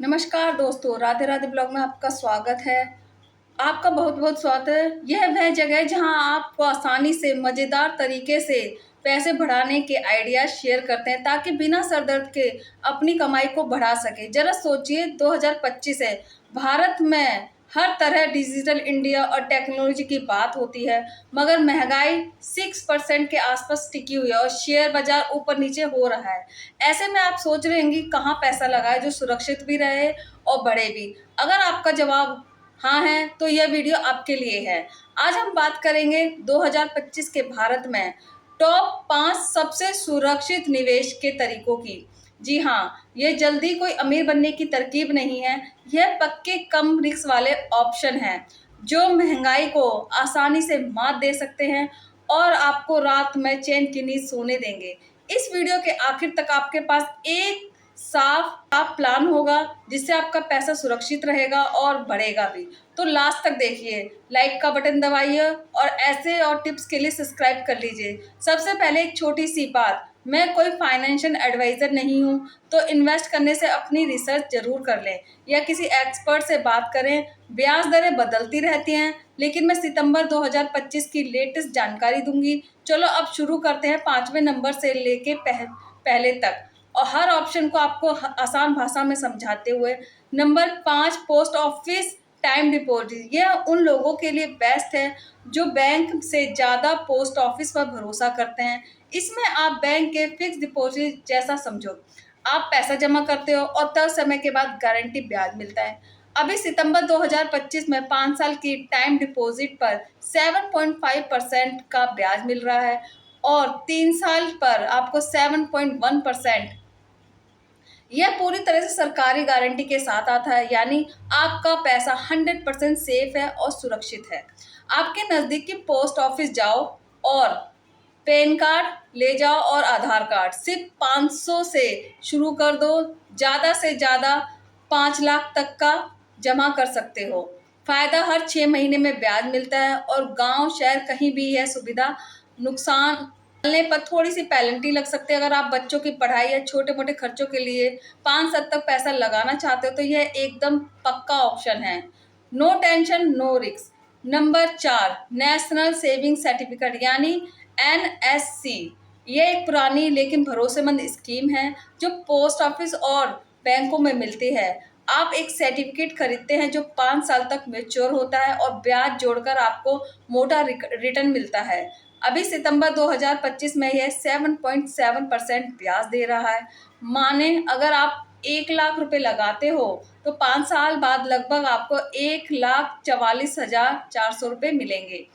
नमस्कार दोस्तों, राधे राधे ब्लॉग में आपका स्वागत है। आपका बहुत बहुत स्वागत है। यह वह जगह है जहां आपको आसानी से मज़ेदार तरीके से पैसे बढ़ाने के आइडियाज शेयर करते हैं ताकि बिना सर दर्द के अपनी कमाई को बढ़ा सके। जरा सोचिए, 2025 है, भारत में हर तरह डिजिटल इंडिया और टेक्नोलॉजी की बात होती है, मगर महंगाई 6% के आसपास टिकी हुई है और शेयर बाजार ऊपर नीचे हो रहा है। ऐसे में आप सोच रहे होंगे कहाँ पैसा लगाए जो सुरक्षित भी रहे और बढ़े भी। अगर आपका जवाब हाँ है तो यह वीडियो आपके लिए है। आज हम बात करेंगे 2025 के भारत में टॉप 5 सबसे सुरक्षित निवेश के तरीकों की। जी हाँ, यह जल्दी कोई अमीर बनने की तरकीब नहीं है, यह पक्के कम रिस्क वाले ऑप्शन हैं जो महंगाई को आसानी से मात दे सकते हैं और आपको रात में चैन की नींद सोने देंगे। इस वीडियो के आखिर तक आपके पास एक साफ प्लान होगा जिससे आपका पैसा सुरक्षित रहेगा और बढ़ेगा भी। तो लास्ट तक देखिए, लाइक का बटन दबाइए और ऐसे और टिप्स के लिए सब्सक्राइब कर लीजिए। सबसे पहले एक छोटी सी बात, मैं कोई फाइनेंशियल एडवाइज़र नहीं हूँ, तो इन्वेस्ट करने से अपनी रिसर्च जरूर कर लें या किसी एक्सपर्ट से बात करें। ब्याज दरें बदलती रहती हैं, लेकिन मैं सितंबर 2025 की लेटेस्ट जानकारी दूंगी। चलो अब शुरू करते हैं 5वें नंबर से लेके पहले तक, और हर ऑप्शन को आपको आसान भाषा में समझाते हुए। Number 5, post office time deposit. यह उन लोगों के लिए बेस्ट है जो बैंक से ज़्यादा पोस्ट ऑफिस पर भरोसा करते हैं। इसमें आप बैंक के फिक्स डिपॉजिट जैसा समझो, आप पैसा जमा करते हो और तय समय के बाद गारंटी ब्याज मिलता है। अभी सितंबर 2025 में 5 साल की टाइम डिपॉजिट पर 7.5% का ब्याज मिल रहा है और 3 साल पर आपको 7.1%। यह पूरी तरह से सरकारी गारंटी के साथ आता है, यानी आपका पैसा 100% सेफ है और सुरक्षित है। आपके नज़दीकी पोस्ट ऑफिस जाओ और पैन कार्ड ले जाओ और आधार कार्ड। सिर्फ 500 से शुरू कर दो, ज़्यादा से ज़्यादा 5 लाख तक का जमा कर सकते हो। फ़ायदा हर 6 महीने में ब्याज मिलता है और गांव शहर कहीं भी यह सुविधा। नुकसान डालने पर थोड़ी सी पेनल्टी लग सकती है। अगर आप बच्चों की पढ़ाई या छोटे मोटे खर्चों के लिए 5 साल तक पैसा लगाना चाहते हो तो यह एकदम पक्का ऑप्शन है। No tension no risk. Number 4, national saving certificate यानी NSC। ये एक पुरानी लेकिन भरोसेमंद स्कीम है जो पोस्ट ऑफिस और बैंकों में मिलती है। आप एक सर्टिफिकेट खरीदते हैं जो 5 साल तक मैच्योर होता है और ब्याज जोड़कर आपको मोटा रिटर्न मिलता है। अभी सितंबर 2025 में यह 7.7% ब्याज दे रहा है। माने अगर आप 1 लाख रुपए लगाते हो तो 5 साल बाद लगभग आपको 1,44,400 रुपये मिलेंगे।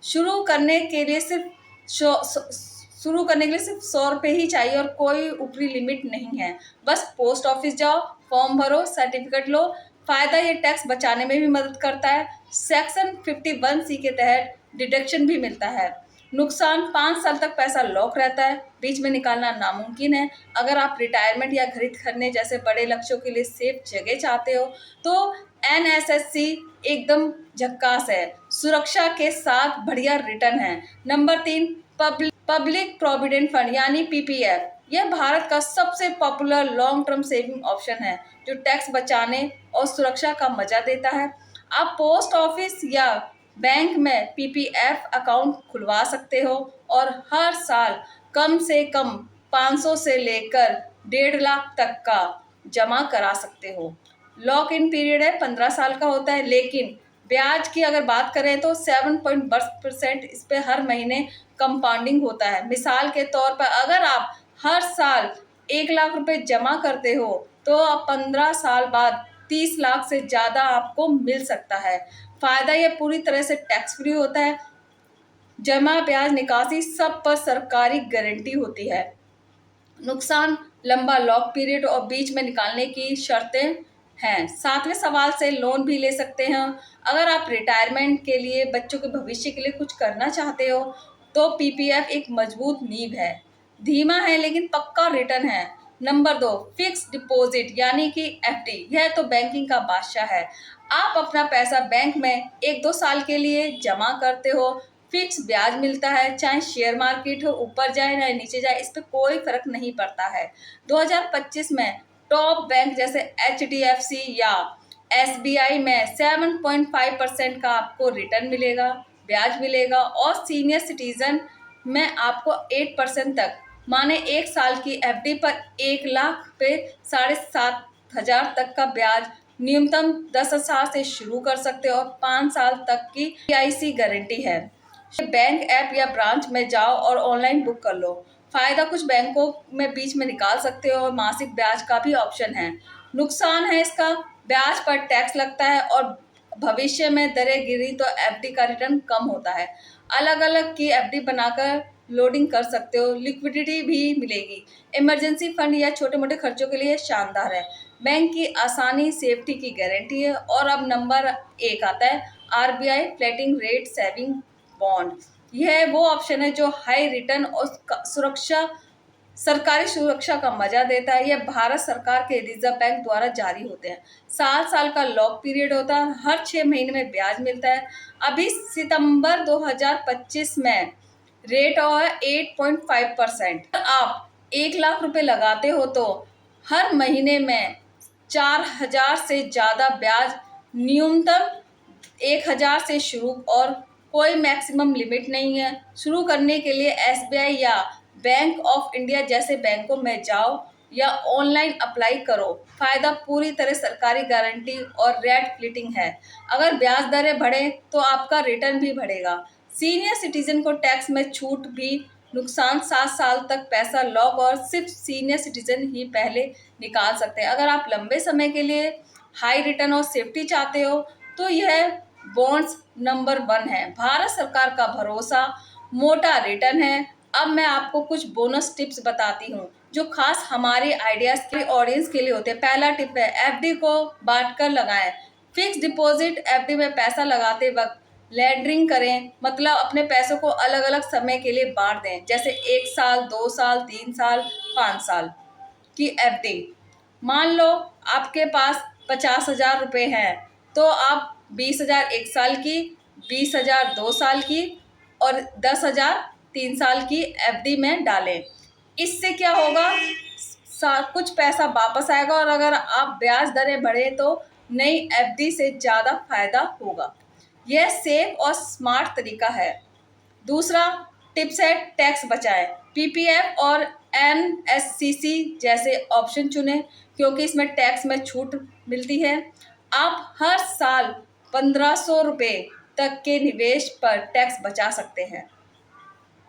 शुरू करने के लिए सिर्फ शुरू करने के लिए सिर्फ 100 रुपये ही चाहिए और कोई ऊपरी लिमिट नहीं है। बस पोस्ट ऑफिस जाओ, फॉर्म भरो, सर्टिफिकेट लो। फायदा ये टैक्स बचाने में भी मदद करता है। सेक्शन 51C के तहत डिडक्शन भी मिलता है। नुकसान, 5 साल तक पैसा लॉक रहता है, बीच में निकालना नामुमकिन है। अगर आप रिटायरमेंट या खरीद करने जैसे बड़े लक्ष्यों के लिए सेफ जगह चाहते हो तो NSSC एकदम झक्कास है, सुरक्षा के साथ बढ़िया रिटर्न है। नंबर 3, पब्लिक प्रोविडेंट फंड यानी PPF। यह भारत का सबसे popular long term saving option है जो टैक्स बचाने और सुरक्षा का मजा देता है। आप पोस्ट ऑफिस या बैंक में PPF अकाउंट खुलवा सकते हो और हर साल कम से कम 500 से लेकर 1.5 लाख तक का जमा करा सकते हो। लॉक इन पीरियड है 15 साल का होता है, लेकिन ब्याज की अगर बात करें तो 7% इस पे हर महीने कंपाउंडिंग होता है। मिसाल के तौर पर अगर आप हर साल 1 लाख रुपए जमा करते हो तो आप 15 साल बाद 30 लाख से ज़्यादा आपको मिल सकता है। फ़ायदा ये पूरी तरह से टैक्स फ्री होता है। जमा, ब्याज, निकासी सब पर सरकारी गारंटी होती है। नुकसान, लंबा लॉक पीरियड और बीच में निकालने की शर्तें हैं। 7वें सवाल से लोन भी ले सकते हैं। अगर आप रिटायरमेंट के लिए, बच्चों के भविष्य के लिए कुछ करना चाहते हो तो PPF एक मजबूत नींव है। धीमा है लेकिन पक्का रिटर्न है। नंबर 2, फिक्स डिपॉजिट यानी कि FD। यह तो बैंकिंग का बादशाह है। आप अपना पैसा बैंक में 1-2 साल के लिए जमा करते हो, फिक्स ब्याज मिलता है, चाहे शेयर मार्केट हो ऊपर जाए या नीचे जाए, इस पर कोई फर्क नहीं पड़ता है। 2025 में टॉप बैंक जैसे HDFC या SBI में 7.5% का आपको रिटर्न मिलेगा, ब्याज मिलेगा, और सीनियर सिटीजन में आपको 8% तक, माने 1 साल की FD पर 1 लाख पे 7,500 तक का ब्याज, न्यूनतम 10,000 से शुरू कर सकते हो और 5 साल तक की PIC गारंटी है। बैंक ऐप या ब्रांच में जाओ और ऑनलाइन बुक कर लो। फायदा, कुछ बैंकों में बीच में निकाल सकते हो और मासिक ब्याज का भी ऑप्शन है। नुकसान है इसका, ब्याज पर टैक्स लगता है और भविष्य में दरें गिरी तो FD का रिटर्न कम होता है। अलग अलग की FD बनाकर लोडिंग कर सकते हो, लिक्विडिटी भी मिलेगी। इमरजेंसी फंड या छोटे मोटे खर्चों के लिए शानदार है। बैंक की आसानी, सेफ्टी की गारंटी है। और अब नंबर 1 आता है RBI floating rate saving bond. यह वो ऑप्शन है जो हाई रिटर्न और सुरक्षा, सरकारी सुरक्षा का मजा देता है। यह भारत सरकार के रिजर्व बैंक द्वारा जारी होते हैं। 7 साल का लॉक पीरियड होता है, हर 6 महीने में ब्याज मिलता है। अभी सितंबर 2025 में रेट और 8.5%। आप 1 लाख रुपए लगाते हो तो हर महीने में 4,000 से ज़्यादा ब्याज, न्यूनतम 1,000 से शुरू और कोई मैक्सिमम लिमिट नहीं है। शुरू करने के लिए SBI या बैंक ऑफ इंडिया जैसे बैंकों में जाओ या ऑनलाइन अप्लाई करो। फायदा, पूरी तरह सरकारी गारंटी और रेट फ्लिटिंग है। अगर ब्याज दरें बढ़े तो आपका रिटर्न भी बढ़ेगा। सीनियर सिटीजन को टैक्स में छूट भी। नुकसान, 7 साल तक पैसा लॉक और सिर्फ सीनियर सिटीजन ही पहले निकाल सकते हैं। अगर आप लंबे समय के लिए हाई रिटर्न और सेफ्टी चाहते हो तो यह बॉन्ड्स नंबर 1 है। भारत सरकार का भरोसा, मोटा रिटर्न है। अब मैं आपको कुछ बोनस टिप्स बताती हूँ जो खास हमारे आइडियाज के ऑडियंस के लिए होते हैं। पहला टिप है FD को बांटकर लगाएं। फिक्स डिपॉजिट FD में पैसा लगाते वक्त लैंडरिंग करें, मतलब अपने पैसों को अलग अलग समय के लिए बांट दें, जैसे 1 साल, 2 साल, 3 साल, 5 साल की FD। मान लो आपके पास 50,000 रुपये हैं तो आप 20,000 1 साल की, 20,000 2 साल की और 10,000 3 साल की FD में डालें। इससे क्या होगा, कुछ पैसा वापस आएगा और अगर आप ब्याज दरें बढ़े तो नई FD से ज़्यादा फायदा होगा। यह सेफ और स्मार्ट तरीका है। दूसरा टिप्स है टैक्स बचाएं। PPF और NSCC जैसे ऑप्शन चुनें क्योंकि इसमें टैक्स में छूट मिलती है। आप हर साल 1,500 रुपये तक के निवेश पर टैक्स बचा सकते हैं।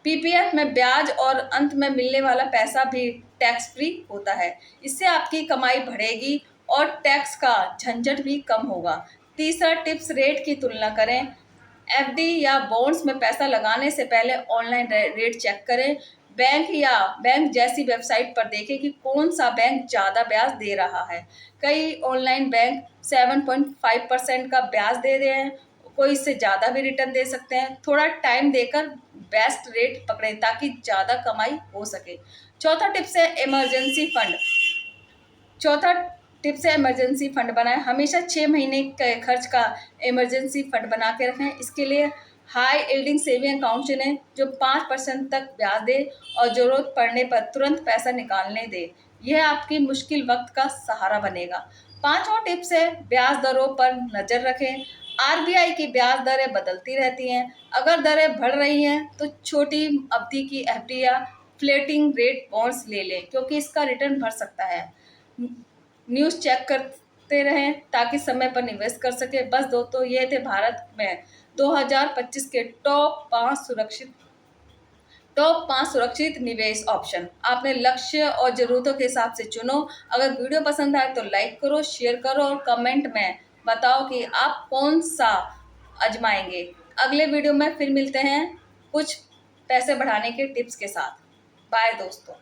PPF में ब्याज और अंत में मिलने वाला पैसा भी टैक्स फ्री होता है। इससे आपकी कमाई बढ़ेगी और टैक्स का झंझट भी कम होगा। तीसरा टिप्स, रेट की तुलना करें। FD या बॉन्ड्स में पैसा लगाने से पहले ऑनलाइन रेट चेक करें। बैंक जैसी वेबसाइट पर देखें कि कौन सा बैंक ज़्यादा ब्याज दे रहा है। कई ऑनलाइन बैंक 7.5% का ब्याज दे रहे हैं, कोई इससे ज़्यादा भी रिटर्न दे सकते हैं। थोड़ा टाइम देकर बेस्ट रेट पकड़ें ताकि ज़्यादा कमाई हो सके। चौथा टिप्स है इमरजेंसी फंड बनाएं। हमेशा 6 महीने के खर्च का इमरजेंसी फंड बना के रखें। इसके लिए हाई यील्डिंग सेविंग अकाउंट चुनें जो 5% तक ब्याज दे और ज़रूरत पड़ने पर तुरंत पैसा निकालने दे। यह आपकी मुश्किल वक्त का सहारा बनेगा। पांचवा टिप्स है ब्याज दरों पर नज़र रखें। RBI की ब्याज दरें बदलती रहती हैं। अगर दरें बढ़ रही हैं तो छोटी अवधि की FD या फ्लोटिंग रेट बॉन्ड्स ले लें क्योंकि इसका रिटर्न बढ़ सकता है। न्यूज़ चेक करते रहें ताकि समय पर निवेश कर सके। बस दोस्तों, ये थे भारत में 2025 के टॉप 5 सुरक्षित निवेश ऑप्शन। आपने लक्ष्य और ज़रूरतों के हिसाब से चुनो। अगर वीडियो पसंद आए तो लाइक करो, शेयर करो और कमेंट में बताओ कि आप कौन सा आजमाएंगे। अगले वीडियो में फिर मिलते हैं कुछ पैसे बढ़ाने के टिप्स के साथ। बाय दोस्तों।